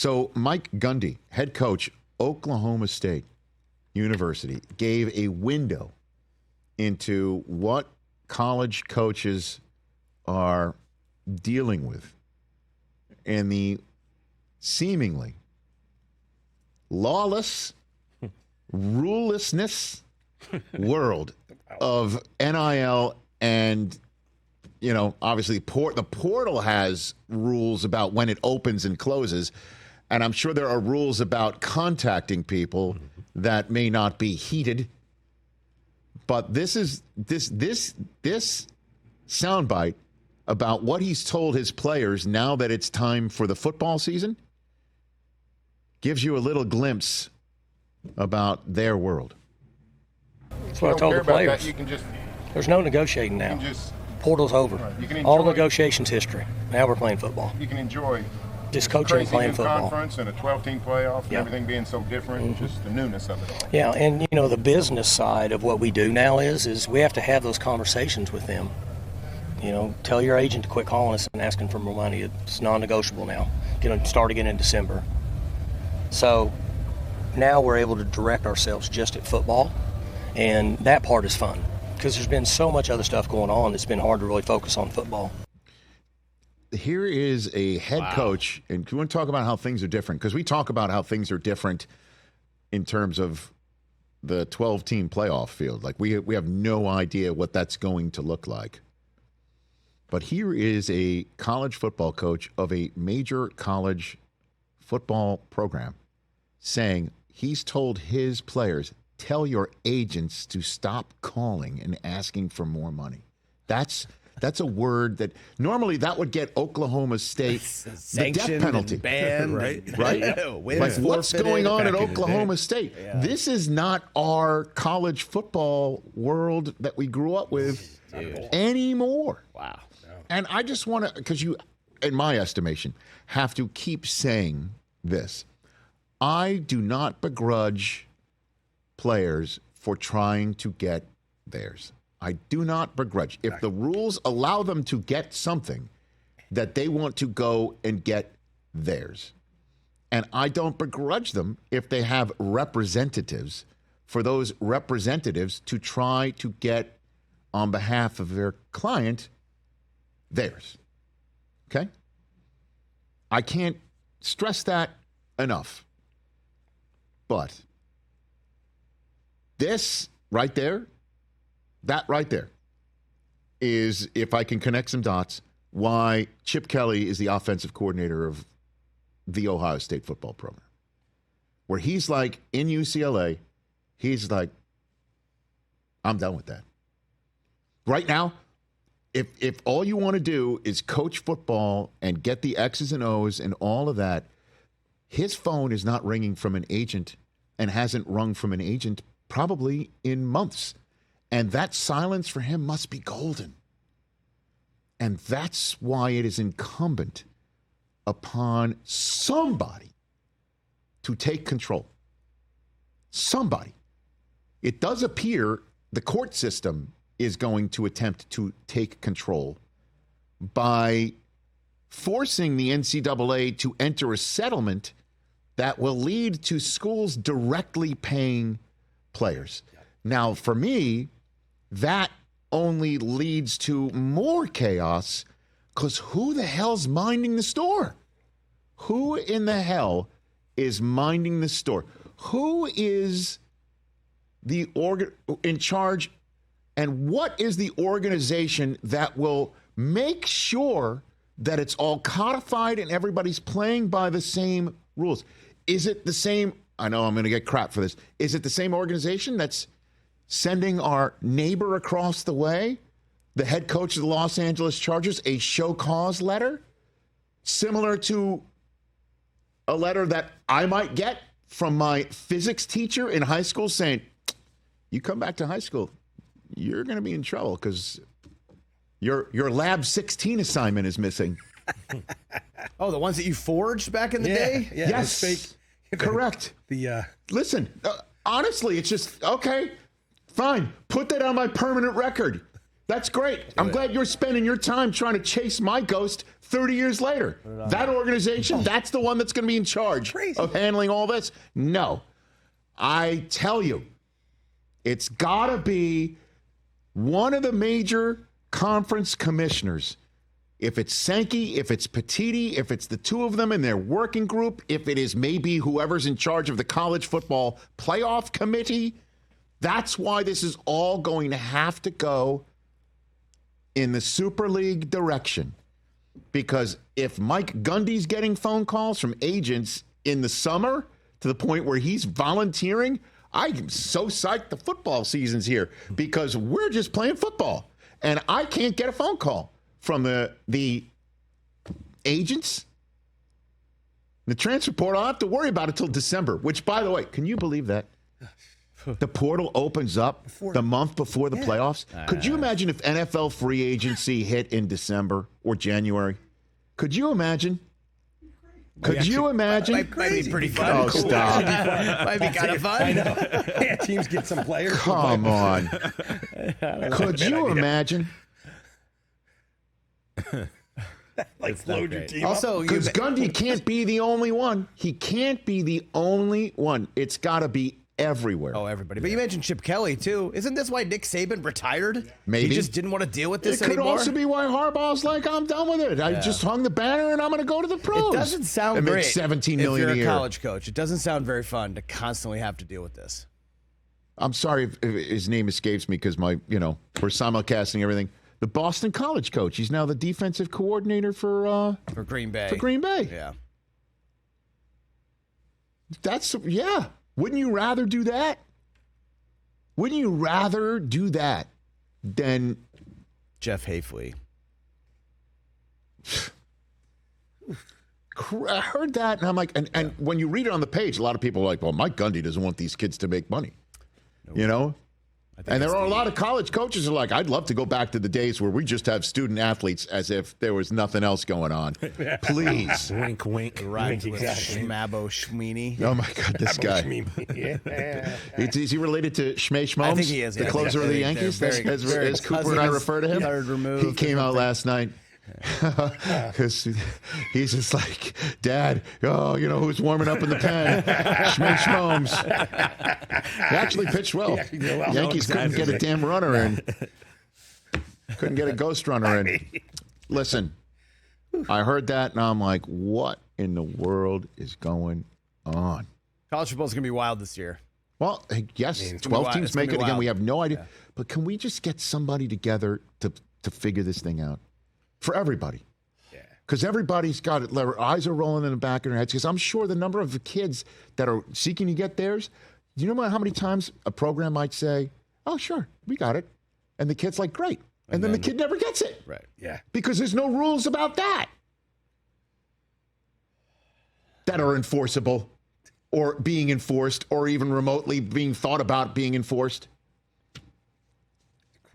So Mike Gundy, head coach, Oklahoma State University, gave a window into what college coaches are dealing with in the seemingly lawless, rulelessness world of NIL and, obviously the portal has rules about when it opens and closes. And I'm sure there are rules about contacting people that may not be heeded. But this soundbite about what he's told his players now that it's time for the football season gives you a little glimpse about their world. That's what I told the players. There's no negotiating now. Portal's over. Right. All negotiations history. Now we're playing football. You can enjoy just coaching and playing football. Conference and a 12-team playoff and everything being so different, just the newness of it all. Yeah, and the business side of what we do now is we have to have those conversations with them. Tell your agent to quit calling us and asking for more money. It's non-negotiable now. Start again in December. So now we're able to direct ourselves just at football, and that part is fun because there's been so much other stuff going on. It's been hard to really focus on football. Here is a head coach, and we want to talk about how things are different because we talk about how things are different in terms of the 12-team playoff field. Like we have no idea what that's going to look like. But here is a college football coach of a major college football program saying he's told his players, tell your agents to stop calling and asking for more money. That's a word that normally that would get Oklahoma State the death penalty. Banned, right? Like what's going on at Oklahoma State? Yeah. This is not our college football world that we grew up with anymore. Wow. No. And I just want to, because you, in my estimation, have to keep saying this. I do not begrudge players for trying to get theirs. I do not begrudge. If the rules allow them to get something, that they want to go and get theirs. And I don't begrudge them if they have representatives, for those representatives to try to get, on behalf of their client, theirs. Okay? I can't stress that enough. But this right there, that right there is, if I can connect some dots, why Chip Kelly is the offensive coordinator of the Ohio State football program. Where he's like, in UCLA, he's like, I'm done with that. Right now, if all you want to do is coach football and get the X's and O's and all of that, his phone is not ringing from an agent and hasn't rung from an agent probably in months. And that silence for him must be golden. And that's why it is incumbent upon somebody to take control. Somebody. It does appear the court system is going to attempt to take control by forcing the NCAA to enter a settlement that will lead to schools directly paying players. Now, for me, that only leads to more chaos, because who the hell's minding the store? Who in the hell is minding the store? Who is the in charge, and what is the organization that will make sure that it's all codified and everybody's playing by the same rules? Is it the same? I know I'm going to get crap for this. Is it the same organization that's sending our neighbor across the way, the head coach of the Los Angeles Chargers, a show cause letter, similar to a letter that I might get from my physics teacher in high school saying, you come back to high school, you're going to be in trouble because your Lab 16 assignment is missing. Oh, the ones that you forged back in the day? Yeah, yes, fake. Correct. Listen, honestly, it's just, okay, fine, put that on my permanent record. That's great. I'm glad you're spending your time trying to chase my ghost 30 years later. That organization, that's the one that's going to be in charge of handling all this. No. I tell you, it's got to be one of the major conference commissioners. If it's Sankey, if it's Petiti, if it's the two of them in their working group, if it is maybe whoever's in charge of the college football playoff committee, that's why this is all going to have to go in the Super League direction. Because if Mike Gundy's getting phone calls from agents in the summer to the point where he's volunteering, I'm so psyched the football season's here because we're just playing football. And I can't get a phone call from the agents. The transfer portal, I'll have to worry about it till December, which, by the way, can you believe that? The portal opens up the month before the playoffs. Could you imagine if NFL free agency hit in December or January? Could you imagine? Could you imagine? Might be pretty fun. Oh, stop. Might be kind of fun. I know. Yeah, teams get some players. Come on. Could you imagine? Like load your team Also, Because Gundy can't be the only one. He can't be the only one. It's got to be everywhere. Oh, everybody. But you mentioned Chip Kelly, too. Isn't this why Nick Saban retired? Maybe. He just didn't want to deal with this It could anymore? also be why Harbaugh's like, I'm done with it. I just hung the banner and I'm going to go to the pros. It doesn't sound and great make $17 million if you're a a year. college coach. It doesn't sound very fun to constantly have to deal with this. I'm sorry if his name escapes me because we're simulcasting everything. The Boston College coach. He's now the defensive coordinator for Green Bay. For Green Bay. Yeah. Wouldn't you rather do that? Wouldn't you rather do that than Jeff Hafley? I heard that, and I'm like, and when you read it on the page, a lot of people are like, well, Mike Gundy doesn't want these kids to make money. Nope. You know? And there are a lot of of college coaches who are like, I'd love to go back to the days where we just have student athletes as if there was nothing else going on. Please. Wink, wink. Right, Exactly. Schmabo Schmeeny. Oh, my God, this guy. Yeah. Is he related to Shmei Shmoms? I think he is, The yeah. closer of the They're Yankees, very- as very Cooper and I cousins, refer to him. third removed He came out last night. Because he's just like, Dad, who's warming up in the pen? Shmei Shmoms. He actually pitched well. Yankees couldn't get a damn runner in. Couldn't get a ghost runner in. Listen, I heard that, and I'm like, what in the world is going on? College football's going to be wild this year. Well, yes, it's 12 gonna be teams wild. make it again. We have no idea. Yeah. But can we just get somebody together to figure this thing out? For everybody. Yeah. Because everybody's got it. Their eyes are rolling in the back of their heads. Because I'm sure the number of kids that are seeking to get theirs, do you know how many times a program might say, oh, sure, we got it. And the kid's like, great. And then the kid never gets it. Right. Yeah. Because there's no rules about that are enforceable or being enforced or even remotely being thought about being enforced.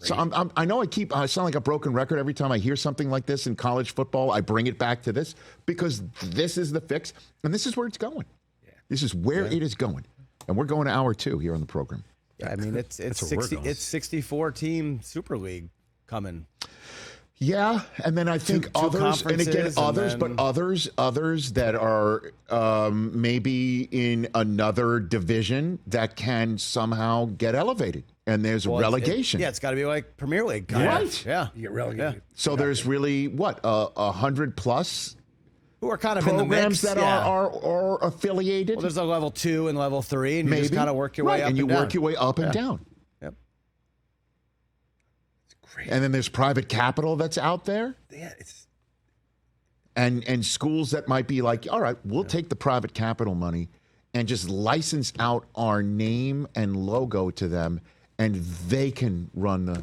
So I know I sound like a broken record every time I hear something like this in college football. I bring it back to this because this is the fix and this is where it's going. Yeah. This is where it is going. And we're going to hour 2 here on the program. Yeah, I mean, it's 64 team Super League coming. Yeah, and then I think Two others, and again, conferences, others that are maybe in another division that can somehow get elevated, and there's relegation. It's got to be like Premier League. Right. Yeah. You get relegated. Yeah. So there's really 100 plus Who are kind of in the programs mix. that are affiliated. Well, there's a level 2 and level 3, and you just kind of work your way up and you down. work your way up and down. Yep. Great. And then there's private capital that's out there. Yeah, it's And schools that might be like, all right, we'll take the private capital money and just license out our name and logo to them, and they can run the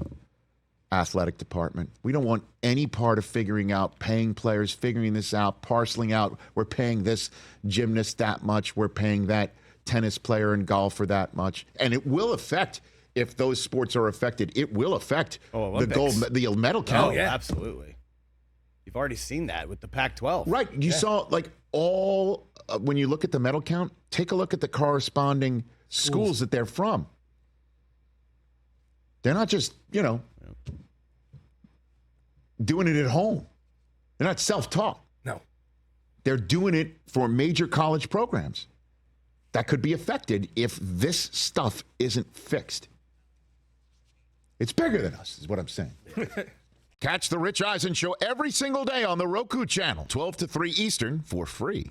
athletic department. We don't want any part of figuring out, paying players, figuring this out, parceling out. We're paying this gymnast that much. We're paying that tennis player and golfer that much. And it will affect, if those sports are affected, it will affect the medal count. Oh, yeah, absolutely. You've already seen that with the Pac-12. Right. You saw when you look at the medal count, take a look at the corresponding schools that they're from. They're not just, doing it at home. They're not self-taught. No. They're doing it for major college programs that could be affected if this stuff isn't fixed. It's bigger than us, is what I'm saying. Catch the Rich Eisen Show every single day on the Roku channel, 12 to 3 Eastern, for free.